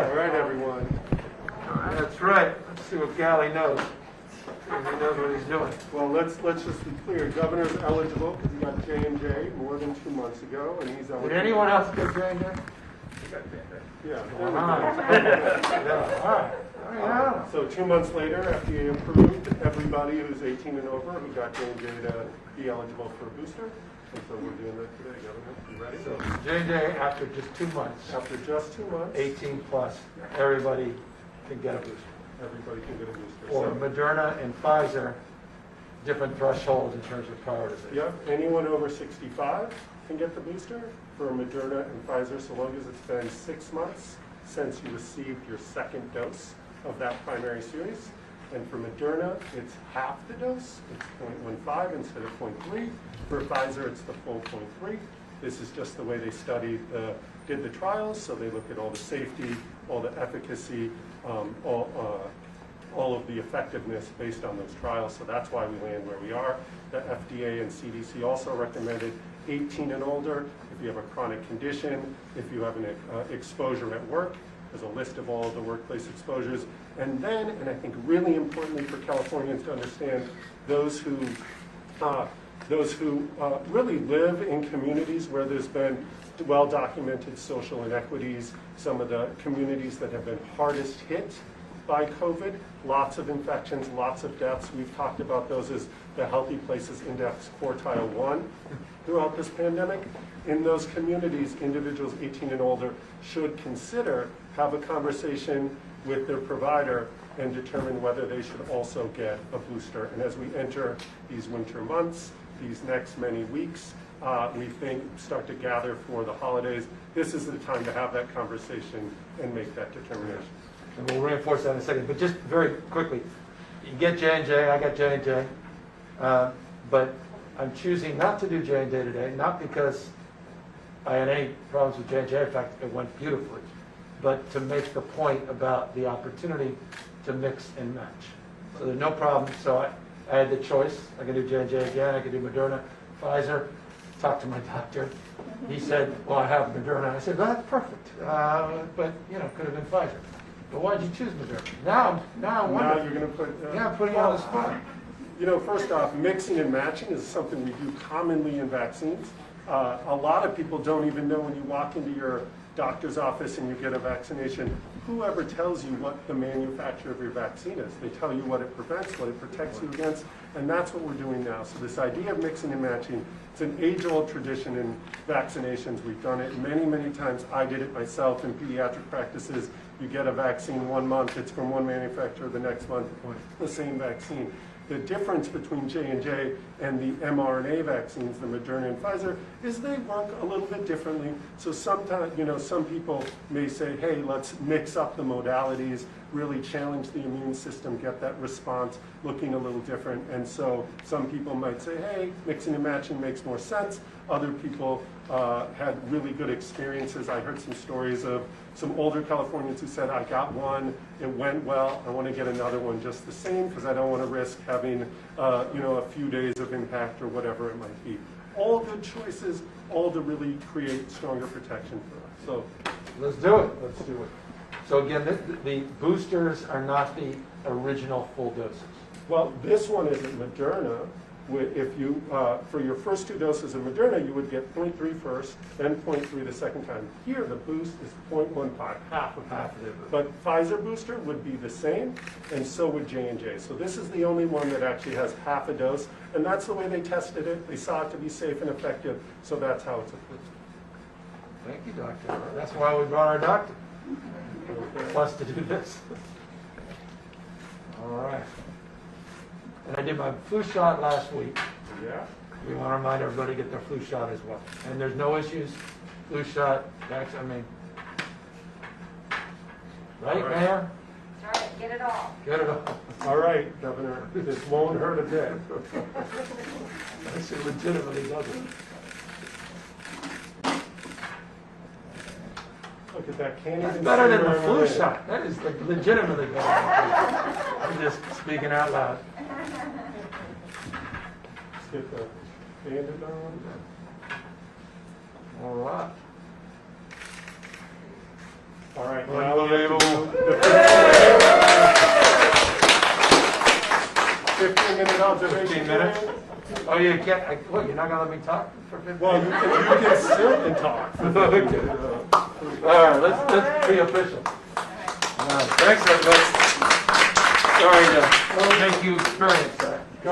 All right, everyone. That's right. Let's see what Gally knows. See if he knows what he's doing. Well, let's just be clear. Governor's eligible because he got J&J more than 2 months ago, and he's eligible. Did anyone else get J&J? Yeah. All right. Yeah. So 2 months later, FDA approved everybody who's 18 and over who got J&J to be eligible for a booster. And so we're doing that today, Governor. You ready? So J&J after just 2 months, After just 2 months, 18 plus, everybody can get a booster. everybody can get a booster. For So, Moderna and Pfizer, different thresholds in terms of prioritization. yeah, anyone over 65 can get the booster for Moderna and Pfizer so long as it's been 6 months since you received your second dose of that primary series. And for Moderna, it's half the dose. It's 0.15 instead of 0.3. For Pfizer, it's the full 0.3. This is just the way they did the trials. So they look at all the safety, all the efficacy, all of the effectiveness based on those trials. So that's why we land where we are. The FDA and CDC also recommended 18 and older. If you have a chronic condition, if you have an exposure at work, there's a list of all of the workplace exposures. And then, and I think really importantly for Californians to understand, those who really live in communities where there's been well-documented social inequities, some of the communities that have been hardest hit by COVID, lots of infections, lots of deaths. We've talked about those as the Healthy Places Index quartile 1 throughout this pandemic. In those communities, individuals 18 and older should consider, have a conversation with their provider and determine whether they should also get a booster. And as we enter these winter months, these next many weeks, we think start to gather for the holidays, this is the time to have that conversation and make that determination. And we'll reinforce that in a second. But just very quickly, you get J&J, I got J&J, but I'm choosing not to do J&J today, not because I had any problems with J&J. In fact, it went beautifully. But to make the point about the opportunity to mix and match. So there's no problem. So I had the choice. I could do J&J again. I could do Moderna, Pfizer. Talked to my doctor. He said, well, I have Moderna. I said, well, that's perfect. But, you know, could have been Pfizer. But why did you choose Moderna? Now I wonder. Now you're going to put... Yeah, I'm putting you on the spot. You know, first off, mixing and matching is something we do commonly in vaccines. A lot of people don't even know when you walk into your doctor's office and you get a vaccination, whoever tells you what the manufacturer of your vaccine is. They tell you what it prevents, what it protects you against, and that's what we're doing now. So this idea of mixing and matching, it's an age-old tradition in vaccinations. We've done it many, many times. I did it myself in pediatric practices. You get a vaccine 1 month, it's from one manufacturer, the next month, the same vaccine. The difference between J&J and the mRNA vaccines, the Moderna and Pfizer, is they work a little bit differently. So sometimes, you know, some people may say, hey, let's mix up the modalities, really challenge the immune system, get that response looking a little different. And so some people might say, hey, mixing and matching makes more sense. Other people had really good experiences. I heard some stories of some older Californians who said, I got one, it went well, I want to get another one just the same because I don't want to risk having you know, a few days of impact or whatever it might be. All good choices, all to really create stronger protection for us. So Let's do it. Let's do it. So again, the boosters are not the original full doses. well, this one is Moderna. If you, for your first 2 doses of Moderna, you would get 0.3 first, then 0.3 the second time. Here, the boost is 0.15, half of Half of the boost. But Pfizer booster would be the same, and so would J&J. So this is the only one that actually has half a dose, and that's the way they tested it. They saw it to be safe and effective, so that's how it's approved. Thank you, doctor. That's why we brought our doctor. Plus to do this. All right. And I did my flu shot last week. Yeah? We want to remind everybody to get their flu shot as well. And there's no issues. Flu shot, vaccine, I mean. Right, All right. Mayor? All right, get it all. Get it all. All right, Governor, this won't hurt a bit. This legitimately doesn't. Look at that candy. That's better than the flu shot. That is legitimately better than the flu shot. I'm just speaking out loud. Let's get the bandage on. All right. All right. Now we have to Unbelievable. do the 15-minute observation. 15 minutes? period. Oh, you can't, what, you're not gonna let me talk for 15 Well, you can sit and talk. Okay. All right, let's be official. Thanks, everybody. Sorry to make you experience that.